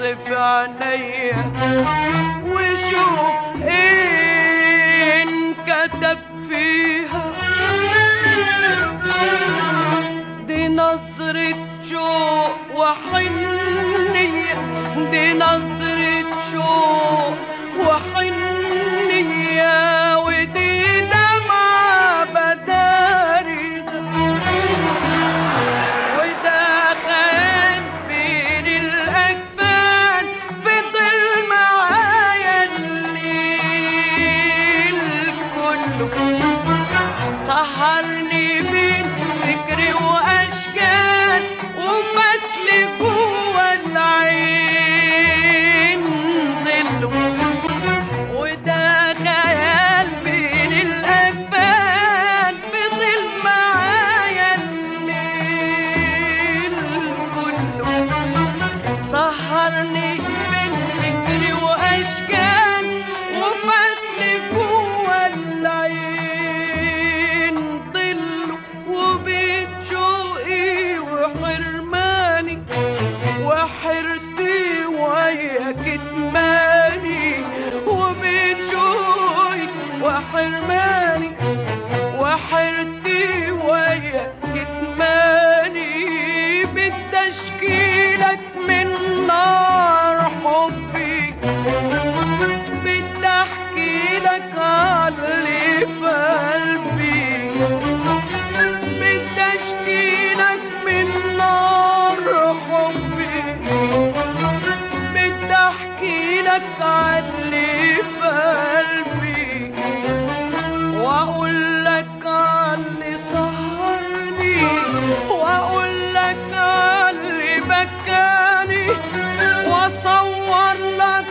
في عينيا وشوف ايه انكتب فيها. دي نظرة شوق وحنية، دي نظرة شوق وحنية، ودي دمعة بدارية، وده خيال بين الأجفان فضل معايا الليل كله. سهرني بين فكري وأشكال وفتلي جوا العين ضله، وده خيال بين الأجفان فضل معايا الليل كله. سهرني بين فكري وأشكال وفتلي جوا العين ضله، وبين شوقي وحرماني وحرتي ويا كتماني، وبين شوقي وحرماني وحرتي ويا كتماني، بدي اشكيلك من نار حبي، بدي احكي لك عاللي في قلبي، بدي اشكيلك من نار حبي، بدي احكي لك عاللي في قلبي، واقول لك عاللي سهرني، واقول لك عاللي بكاني، واصور لك